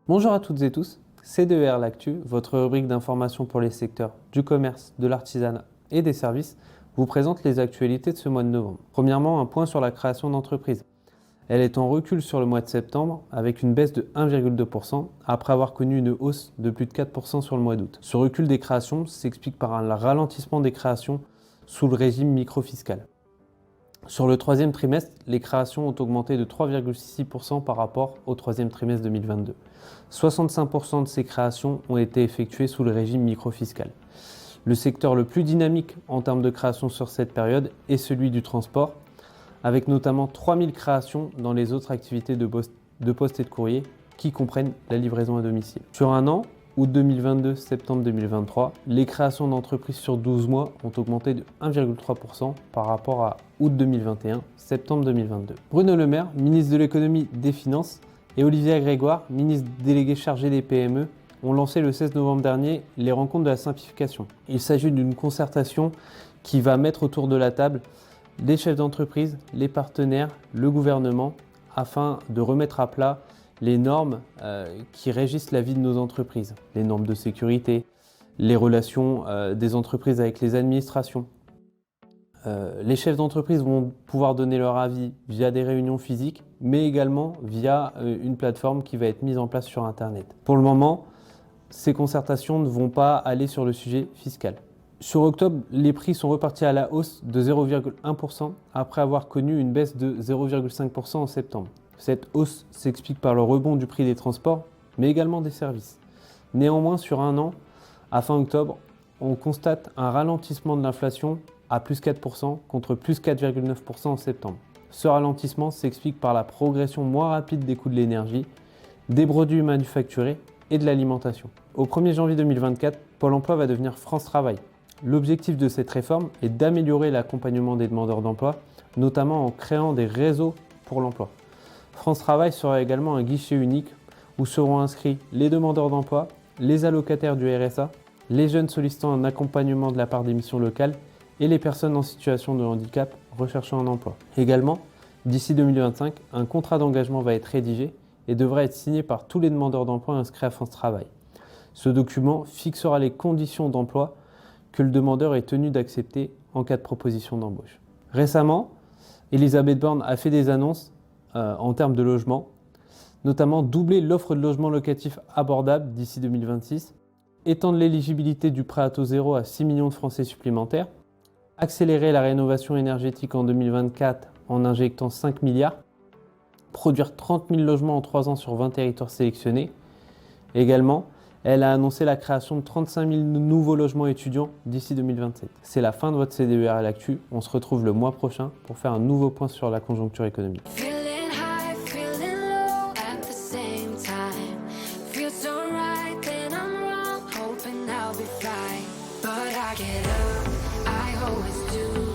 Bonjour à toutes et tous, CDER L'Actu, votre rubrique d'information pour les secteurs du commerce, de l'artisanat et des services, vous présente les actualités de ce mois de novembre. Premièrement, un point sur la création d'entreprises. Elle est en recul sur le mois de septembre avec une baisse de 1,2% après avoir connu une hausse de plus de 4% sur le mois d'août. Ce recul des créations s'explique par un ralentissement des créations sous le régime microfiscal. Sur le troisième trimestre, les créations ont augmenté de 3,6% par rapport au troisième trimestre 2022. 65% de ces créations ont été effectuées sous le régime microfiscal. Le secteur le plus dynamique en termes de création sur cette période est celui du transport, avec notamment 3000 créations dans les autres activités de poste et de courrier qui comprennent la livraison à domicile. Sur un an, août 2022, septembre 2023, les créations d'entreprises sur 12 mois ont augmenté de 1,3% par rapport à août 2021, septembre 2022. Bruno Le Maire, ministre de l'économie, des finances, et Olivier Grégoire, ministre délégué chargé des PME, ont lancé le 16 novembre dernier les rencontres de la simplification. Il s'agit d'une concertation qui va mettre autour de la table les chefs d'entreprise, les partenaires, le gouvernement, afin de remettre à plat les normes qui régissent la vie de nos entreprises, les normes de sécurité, les relations des entreprises avec les administrations. Les chefs d'entreprise vont pouvoir donner leur avis via des réunions physiques, mais également via une plateforme qui va être mise en place sur Internet. Pour le moment, ces concertations ne vont pas aller sur le sujet fiscal. Sur octobre, les prix sont repartis à la hausse de 0,1% après avoir connu une baisse de 0,5% en septembre. Cette hausse s'explique par le rebond du prix des transports, mais également des services. Néanmoins, sur un an, à fin octobre, on constate un ralentissement de l'inflation à plus 4% contre plus 4,9% en septembre. Ce ralentissement s'explique par la progression moins rapide des coûts de l'énergie, des produits manufacturés et de l'alimentation. Au 1er janvier 2024, Pôle emploi va devenir France Travail. L'objectif de cette réforme est d'améliorer l'accompagnement des demandeurs d'emploi, notamment en créant des réseaux pour l'emploi. France Travail sera également un guichet unique où seront inscrits les demandeurs d'emploi, les allocataires du RSA, les jeunes sollicitant un accompagnement de la part des missions locales et les personnes en situation de handicap recherchant un emploi. Également, d'ici 2025, un contrat d'engagement va être rédigé et devra être signé par tous les demandeurs d'emploi inscrits à France Travail. Ce document fixera les conditions d'emploi que le demandeur est tenu d'accepter en cas de proposition d'embauche. Récemment, Elisabeth Borne a fait des annonces en termes de logement, notamment doubler l'offre de logements locatifs abordables d'ici 2026, étendre l'éligibilité du prêt à taux zéro à 6 millions de Français supplémentaires, accélérer la rénovation énergétique en 2024 en injectant 5 milliards, produire 30 000 logements en 3 ans sur 20 territoires sélectionnés. Également, elle a annoncé la création de 35 000 nouveaux logements étudiants d'ici 2027. C'est la fin de votre CDER à l'actu. On se retrouve le mois prochain pour faire un nouveau point sur la conjoncture économique. But I get up, I always do.